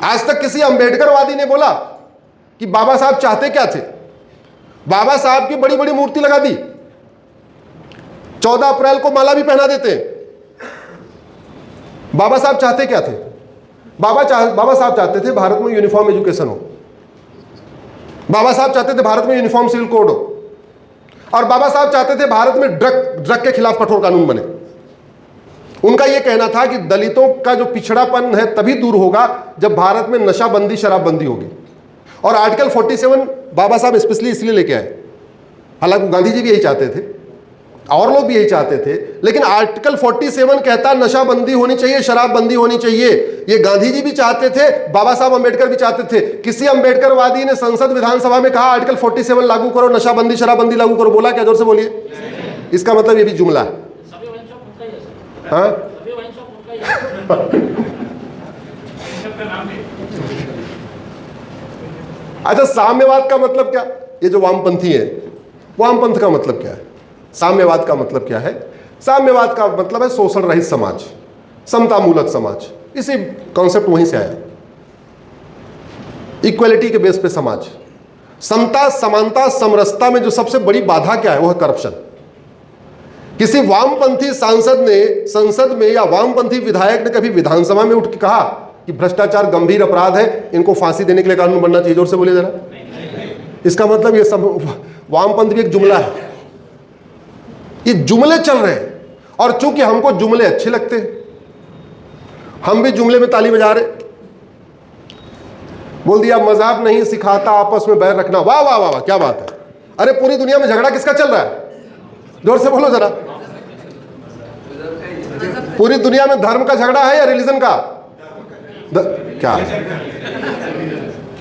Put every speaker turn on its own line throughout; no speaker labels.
आज तक किसी अंबेडकरवादी ने बोला कि बाबा साहब चाहते क्या थे? बाबा साहब की बड़ी बड़ी मूर्ति लगा दी, 14 अप्रैल को माला भी पहना देते हैं। बाबा साहब चाहते क्या थे? बाबा साहब चाहते थे भारत में यूनिफॉर्म एजुकेशन हो, बाबा साहब चाहते थे भारत में यूनिफॉर्म सिविल कोड हो, और बाबा साहब चाहते थे भारत में ड्रग के खिलाफ कठोर कानून बने। उनका यह कहना था कि दलितों का जो पिछड़ापन है तभी दूर होगा जब भारत में नशाबंदी शराबबंदी होगी। और आर्टिकल 47 बाबा साहब स्पेशली इसलिए लेके आए, हालांकि गांधी जी भी यही चाहते थे और लोग भी यही चाहते थे, लेकिन आर्टिकल 47 कहता नशाबंदी होनी चाहिए, शराबबंदी होनी चाहिए। ये गांधी जी भी चाहते थे, बाबा साहब अंबेडकर भी चाहते थे। किसी अंबेडकरवादी ने संसद विधानसभा में कहा आर्टिकल 47 लागू करो, नशाबंदी शराबबंदी लागू करो, बोला क्या? जोर से बोलिए। इसका मतलब ये भी जुमला है। हाँ अच्छा, साम्यवाद का मतलब क्या? ये जो वामपंथी है, वामपंथ का मतलब क्या है? साम्यवाद का मतलब क्या है? साम्यवाद का मतलब है शोषण रहित समाज, समतामूलक समाज। इसी कॉन्सेप्ट वहीं से आया, इक्वलिटी के बेस पे समाज। समता, समानता, समरसता में जो सबसे बड़ी बाधा क्या है? वो है करप्शन। किसी वामपंथी सांसद ने संसद में या वामपंथी विधायक ने कभी विधानसभा में उठ के कहा कि भ्रष्टाचार गंभीर अपराध है, इनको फांसी देने के लिए कानून बनना चाहिए? जोर से बोलिए जरा। इसका मतलब ये सब वामपंथ भी एक जुमला है। ये जुमले चल रहे हैं, और चूंकि हमको जुमले अच्छे लगते हैं, हम भी जुमले में ताली बजा रहे। बोल दिया मजहब नहीं सिखाता आपस में बैर रखना। वाह वाह वाह वाह, क्या बात है। अरे पूरी दुनिया में झगड़ा किसका चल रहा है? जोर से बोलो जरा। पूरी दुनिया में धर्म का झगड़ा है या रिलीजन का? क्या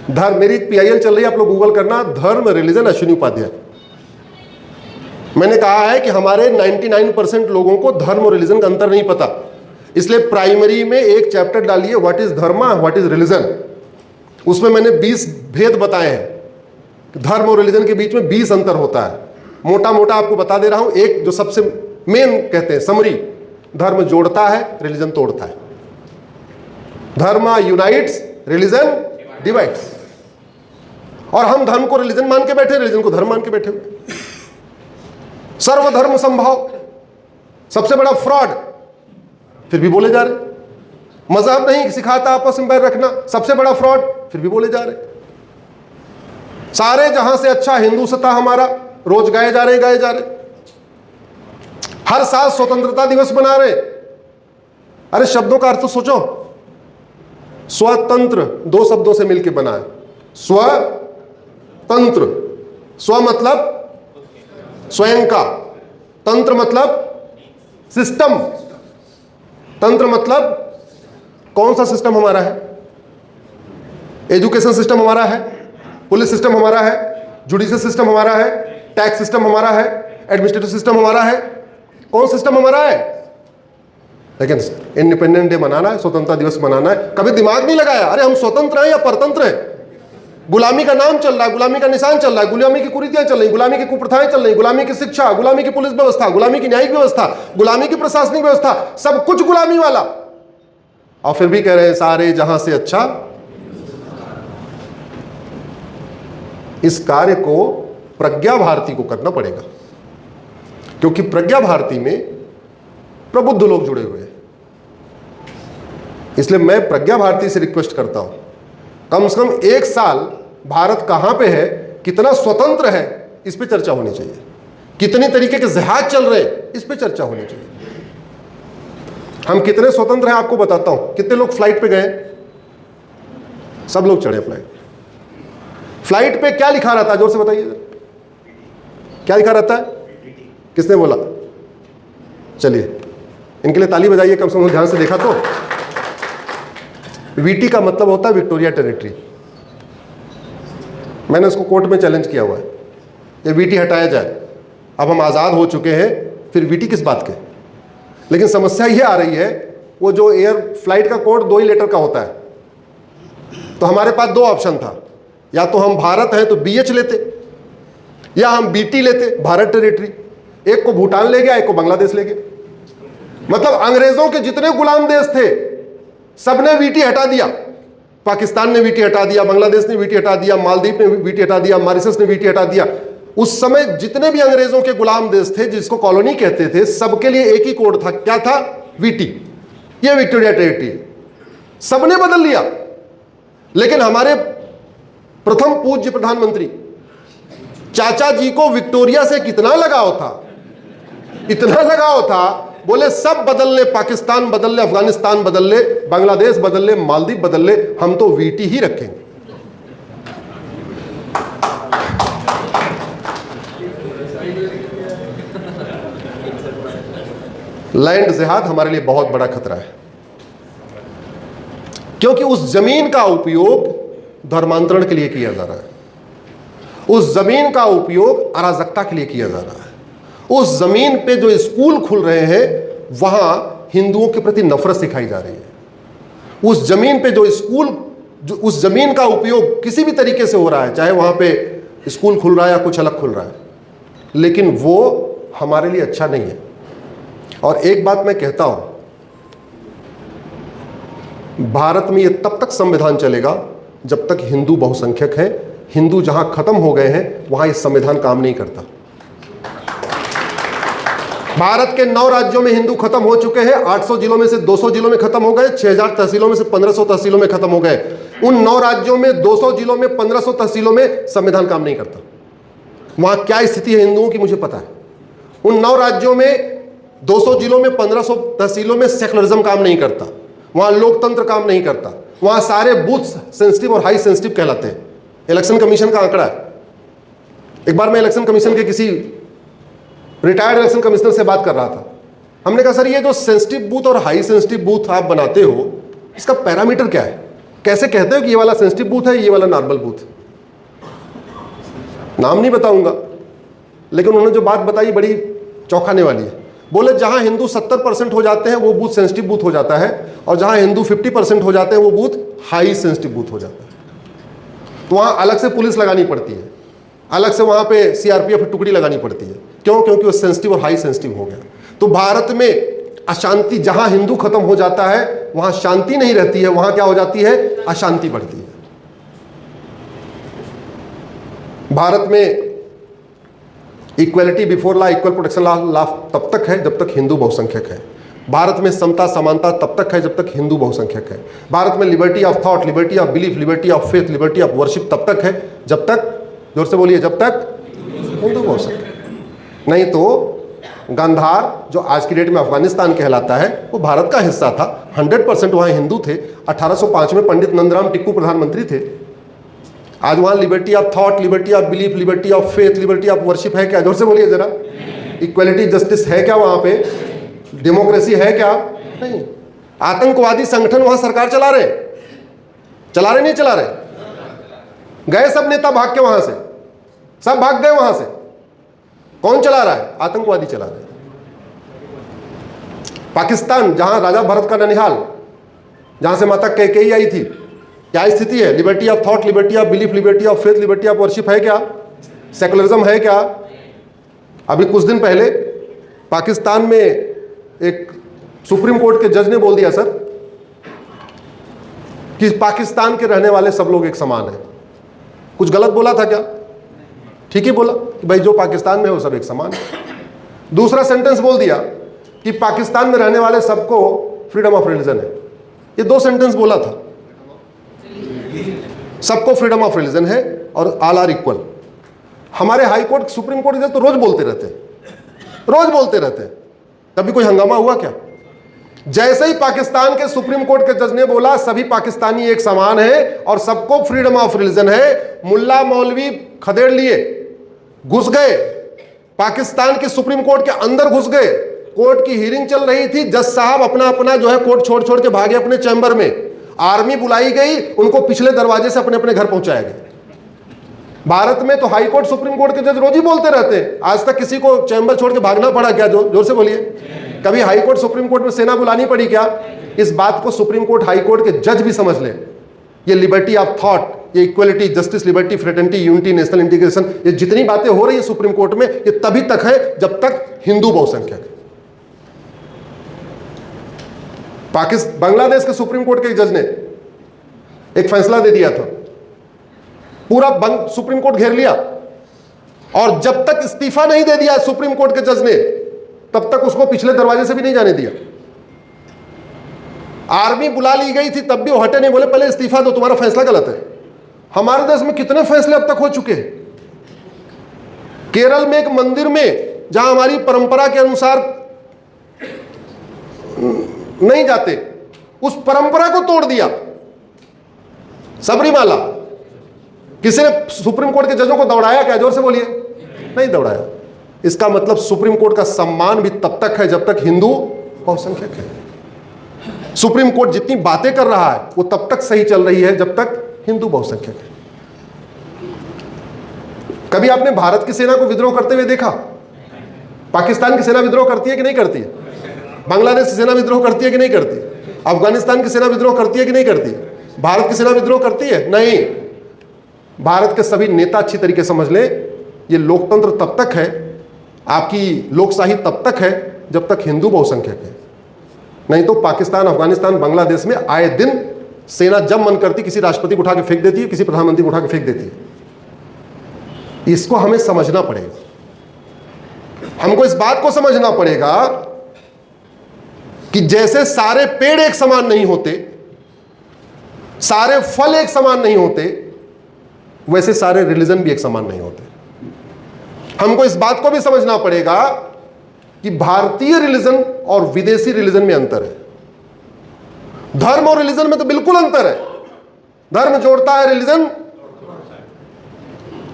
धर्म? मेरी PIL चल रही है, आप लोग गूगल करना, धर्म रिलीजन अश्विनी उपाध्याय। मैंने कहा है कि हमारे 99% लोगों को धर्म और रिलीजन का अंतर नहीं पता, इसलिए प्राइमरी में एक चैप्टर डालिए, व्हाट इज धर्म, व्हाट इज रिलीजन। उसमें मैंने 20 भेद बताए हैं। धर्म और रिलीजन के बीच में 20 अंतर होता है। मोटा मोटा आपको बता दे रहा हूं। एक जो सबसे मेन कहते हैं समरी, धर्म जोड़ता है, रिलीजन तोड़ता है। धर्म यूनाइट्स, रिलीजन डिवाइड्स। और हम धर्म को रिलीजन मान के बैठे, रिलीजन को धर्म मान के बैठे हुए। सर्वधर्म संभाव, सबसे बड़ा फ्रॉड, फिर भी बोले जा रहे। मजहब नहीं सिखाता आपस में बैर रखना, सबसे बड़ा फ्रॉड, फिर भी बोले जा रहे। सारे जहां से अच्छा हिंदुस्तान हमारा, रोज गाए जा रहे। हर साल स्वतंत्रता दिवस मना रहे। अरे शब्दों का अर्थ तो सोचो। स्वतंत्र 2 शब्दों से मिलकर बना है, स्वतंत्र। स्व मतलब स्वयं का, तंत्र मतलब सिस्टम। तंत्र मतलब कौन सा सिस्टम हमारा है? एजुकेशन सिस्टम हमारा है, पुलिस सिस्टम हमारा है, जुडिशियल सिस्टम हमारा है, टैक्स सिस्टम हमारा है, एडमिनिस्ट्रेटिव सिस्टम हमारा है। कौन सिस्टम हमारा है? लेकिन इंडिपेंडेंस डे मनाना है, स्वतंत्रता दिवस मनाना है, कभी दिमाग नहीं लगाया अरे हम स्वतंत्र हैं या परतंत्र हैं। गुलामी का नाम चल रहा है, गुलामी का निशान चल रहा है, गुलामी की कुरीतियां चल रही, गुलामी की कुप्रथाएं चल रही, गुलामी की शिक्षा, गुलामी की पुलिस व्यवस्था, गुलामी की न्यायिक व्यवस्था, गुलामी की प्रशासनिक व्यवस्था, सब कुछ गुलामी वाला। और फिर भी कह रहे हैं सारे जहां से अच्छा। इस कार्य को प्रज्ञा भारती को करना पड़ेगा, क्योंकि प्रज्ञा भारती में प्रबुद्ध लोग जुड़े हुए हैं। इसलिए मैं प्रज्ञा भारती से रिक्वेस्ट करता हूं, कम से कम 1 साल भारत कहां पे है, कितना स्वतंत्र है, इस पे चर्चा होनी चाहिए। कितने तरीके के जहाज चल रहे हैं, इस पे चर्चा होनी चाहिए। हम कितने स्वतंत्र हैं आपको बताता हूं। कितने लोग फ्लाइट पे गए? सब लोग चढ़े फ्लाइट। फ्लाइट पे क्या लिखा रहता है? जोर से बताइए, क्या लिखा रहता है? किसने बोला? चलिए इनके लिए ताली बजाइए, कम से कम ध्यान से देखा तो। VT का मतलब होता है विक्टोरिया टेरिटरी। मैंने उसको कोर्ट में चैलेंज किया हुआ है, ये VT हटाया जाए। अब हम आज़ाद हो चुके हैं, फिर VT किस बात के? लेकिन समस्या ये आ रही है, वो जो एयर फ्लाइट का कोड 2 ही लेटर का होता है। तो हमारे पास 2 ऑप्शन था, या तो हम भारत हैं तो BH लेते, या हम BT लेते, भारत टेरिटरी। एक को भूटान ले गया, एक को बांग्लादेश ले गया। मतलब अंग्रेजों के जितने गुलाम देश थे सबने VT हटा दिया, पाकिस्तान ने वीटी हटा दिया, बांग्लादेश ने वीटी हटा दिया, मालदीव ने वीटी हटा दिया, मॉरिशस ने वीटी हटा दिया। उस समय जितने भी अंग्रेजों के गुलाम देश थे जिसको कॉलोनी कहते थे, सबके लिए एक ही कोड था। क्या था? वीटी। ये विक्टोरिया टेरिटरी, सबने बदल लिया। लेकिन हमारे प्रथम पूज्य प्रधानमंत्री चाचा जी को विक्टोरिया से कितना लगाव था, इतना लगाव था, बोले सब बदल ले, पाकिस्तान बदल ले, अफगानिस्तान बदल ले, बांग्लादेश बदल ले, मालदीव बदल ले, हम तो वीटी ही रखेंगे। लैंड जिहाद हमारे लिए बहुत बड़ा खतरा है, क्योंकि उस जमीन का उपयोग धर्मांतरण के लिए किया जा रहा है, उस जमीन का उपयोग अराजकता के लिए किया जा रहा है। उस जमीन पे जो स्कूल खुल रहे हैं वहां हिंदुओं के प्रति नफरत सिखाई जा रही है। उस जमीन पे जो स्कूल, जो उस जमीन का उपयोग किसी भी तरीके से हो रहा है, चाहे वहां पे स्कूल खुल रहा है या कुछ अलग खुल रहा है, लेकिन वो हमारे लिए अच्छा नहीं है। और एक बात मैं कहता हूं, भारत में ये तब तक संविधान चलेगा जब तक हिंदू बहुसंख्यक है। हिंदू जहां खत्म हो गए हैं वहां ये संविधान काम नहीं करता। भारत के 9 राज्यों में हिंदू खत्म हो चुके हैं। 800 जिलों में से 200 जिलों में खत्म हो गए, 6000 तहसीलों में से 1500 तहसीलों में खत्म हो गए। उन 9 राज्यों में 200 जिलों में 1500 तहसीलों में संविधान काम नहीं करता। वहां क्या स्थिति है हिंदुओं की मुझे पता है। उन 9 राज्यों में 200 जिलों में 1500 तहसीलों में सेकुलरिज्म काम नहीं करता, वहां लोकतंत्र काम नहीं करता, वहां सारे बूथ सेंसिटिव और हाई सेंसिटिव कहलाते हैं। इलेक्शन कमीशन का आंकड़ा है। एक बार मैं इलेक्शन कमीशन के किसी रिटायर्ड इलेक्शन कमिश्नर से बात कर रहा था। हमने कहा सर ये जो सेंसिटिव बूथ और हाई सेंसिटिव बूथ आप बनाते हो, इसका पैरामीटर क्या है? कैसे कहते हो कि ये वाला सेंसिटिव बूथ है, ये वाला नॉर्मल बूथ? नाम नहीं बताऊंगा, लेकिन उन्होंने जो बात बताई बड़ी चौंकाने वाली है। बोले जहां हिंदू 70% हो जाते हैं वो बूथ सेंसिटिव बूथ हो जाता है, और जहां हिंदू 50% हो जाते हैं वो बूथ हाई सेंसिटिव बूथ हो जाता है। तो वहां अलग से पुलिस लगानी पड़ती है, अलग से वहां पे सीआरपीएफ टुकड़ी लगानी पड़ती है। क्यों? क्योंकि वो सेंसिटिव और हाई सेंसिटिव हो गया। तो भारत में अशांति, जहां हिंदू खत्म हो जाता है वहां शांति नहीं रहती है, वहां क्या हो जाती है? अशांति बढ़ती है। भारत में equality before law, equal protection law तब तक है जब तक हिंदू बहुसंख्यक है। भारत में समता समानता तब तक है जब तक हिंदू बहुसंख्यक है। भारत में liberty of thought, liberty of belief, liberty of faith, liberty of worship तब तक है जब तक, जोर से बोलिए, जब तक हिंदू बहुसंख्यक। नहीं तो गांधार जो आज की डेट में अफगानिस्तान कहलाता है वो भारत का हिस्सा था। 100% वहाँ हिंदू थे। 1805 में पंडित नंदराम टिक्कू प्रधानमंत्री थे। आज वहाँ liberty of thought, liberty of belief, liberty of faith, liberty of worship है क्या? जोर से बोलिए जरा। इक्वलिटी जस्टिस है क्या वहाँ पे? डेमोक्रेसी है क्या? नहीं। आतंकवादी संगठन वहाँ सरकार चला रहे, नहीं चला रहे? गए सब नेता भाग के वहाँ से, सब भाग गए वहाँ से। कौन चला रहा है? आतंकवादी चला रहे हैं। पाकिस्तान, जहां राजा भरत का ननिहाल, जहां से माता कैकेयी आई थी, क्या स्थिति है? Liberty of thought, liberty of belief, liberty of faith, liberty of worship है क्या? सेकुलरिज्म है क्या? अभी कुछ दिन पहले पाकिस्तान में एक सुप्रीम कोर्ट के जज ने बोल दिया सर कि पाकिस्तान के रहने वाले सब लोग एक समान हैं। कुछ गलत बोला था क्या? ठीक ही बोला कि भाई जो पाकिस्तान में है वो सब एक समान है। दूसरा सेंटेंस बोल दिया कि पाकिस्तान में रहने वाले सबको फ्रीडम ऑफ रिलीजन है। ये 2 सेंटेंस बोला था। सबको फ्रीडम ऑफ रिलीजन है और ऑल आर इक्वल। हमारे हाई कोर्ट, सुप्रीम कोर्ट के जज तो रोज बोलते रहते हैं, रोज बोलते रहते हैं। कभी कोई हंगामा हुआ क्या? जैसे ही पाकिस्तान के सुप्रीम कोर्ट के जज ने बोला सभी पाकिस्तानी एक समान है और सबको फ्रीडम ऑफ रिलीजन है, मुल्ला मौलवी खदेड़ लिए, घुस गए पाकिस्तान के सुप्रीम कोर्ट के अंदर, घुस गए। कोर्ट की हियरिंग चल रही थी, जज साहब अपना अपना जो है कोर्ट छोड़ छोड़ के भागे अपने चैम्बर में। आर्मी बुलाई गई, उनको पिछले दरवाजे से अपने अपने घर पहुंचाया गया। भारत में तो हाई कोर्ट, सुप्रीम कोर्ट के जज रोज ही बोलते रहते हैं। आज तक किसी को चैम्बर छोड़ के भागना पड़ा क्या? जोर से बोलिए। कभी हाई कोर्ट, सुप्रीम कोर्ट में सेना बुलानी पड़ी क्या? इस बात को सुप्रीम कोर्ट, हाई कोर्ट के जज भी समझ ले। ये लिबर्टी ऑफ थॉट, ये equality, justice, liberty, fraternity, unity, national integration, ये जितनी बातें हो रही है सुप्रीम कोर्ट में, ये तभी तक है जब तक हिंदू बहुसंख्यक है। बांग्लादेश के सुप्रीम कोर्ट के जज ने एक फैसला दे दिया था, पूरा बंद, सुप्रीम कोर्ट घेर लिया, और जब तक इस्तीफा नहीं दे दिया सुप्रीम कोर्ट के जज ने, तब तक उसको पिछले दरवाजे से भी नहीं जाने दिया। आर्मी बुला ली गई थी, तब भी वो हटे नहीं, बोले पहले इस्तीफा दो, तुम्हारा फैसला गलत है। हमारे देश में कितने फैसले अब तक हो चुके हैं। केरल में एक मंदिर में जहां हमारी परंपरा के अनुसार नहीं जाते, उस परंपरा को तोड़ दिया। सबरीमाला, किसी ने सुप्रीम कोर्ट के जजों को दौड़ाया क्या? जोर से बोलिए, नहीं दौड़ाया। इसका मतलब सुप्रीम कोर्ट का सम्मान भी तब तक है जब तक हिंदू बहुसंख्यक है। सुप्रीम कोर्ट जितनी बातें कर रहा है वो तब तक सही चल रही है जब तक हिंदू बहुसंख्यक है। कभी आपने भारत की सेना को विद्रोह करते हुए देखा? पाकिस्तान की सेना विद्रोह करती है कि नहीं करती है? बांग्लादेश की सेना विद्रोह करती है कि नहीं करती? अफगानिस्तान की सेना विद्रोह करती है कि नहीं करती? भारत की सेना विद्रोह करती है? नहीं। भारत के सभी नेता अच्छी तरीके समझ ले, ये लोकतंत्र तब तक है, आपकी लोकशाही तब तक है जब तक हिंदू बहुसंख्यक है। नहीं तो पाकिस्तान, अफगानिस्तान, बांग्लादेश में आए दिन सेना जब मन करती किसी राष्ट्रपति को उठा के फेंक देती है, किसी प्रधानमंत्री को उठा के फेंक देती है। इसको हमें समझना पड़ेगा। हमको इस बात को समझना पड़ेगा कि जैसे सारे पेड़ एक समान नहीं होते, सारे फल एक समान नहीं होते, वैसे सारे रिलीजन भी एक समान नहीं होते। हमको इस बात को भी समझना पड़ेगा कि भारतीय रिलीजन और विदेशी रिलीजन में अंतर है। धर्म और रिलीजन में तो बिल्कुल अंतर है। धर्म जोड़ता है रिलीजन,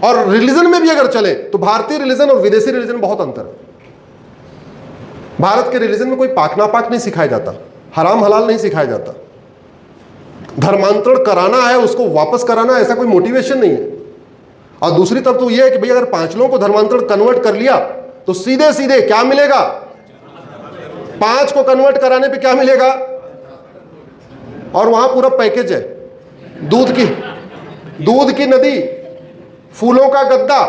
और रिलीजन में भी अगर चले तो भारतीय रिलीजन और विदेशी रिलीजन बहुत अंतर है। भारत के रिलीजन में कोई पाक नापाक नहीं सिखाया जाता, हराम हलाल नहीं सिखाया जाता। धर्मांतरण कराना है, उसको वापस कराना, ऐसा कोई मोटिवेशन नहीं है। और दूसरी तरफ तो यह है कि भाई अगर 5 लोगों को धर्मांतरण कन्वर्ट कर लिया तो सीधे सीधे क्या मिलेगा? 5 को कन्वर्ट कराने पे क्या मिलेगा? और वहां पूरा पैकेज है, दूध की नदी, फूलों का गद्दा,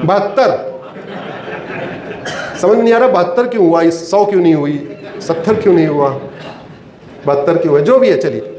72। समझ नहीं आ रहा 72 क्यों हुआ, 100 क्यों नहीं हुई, 70 क्यों नहीं हुआ, 72 क्यों है, जो भी है चलिए।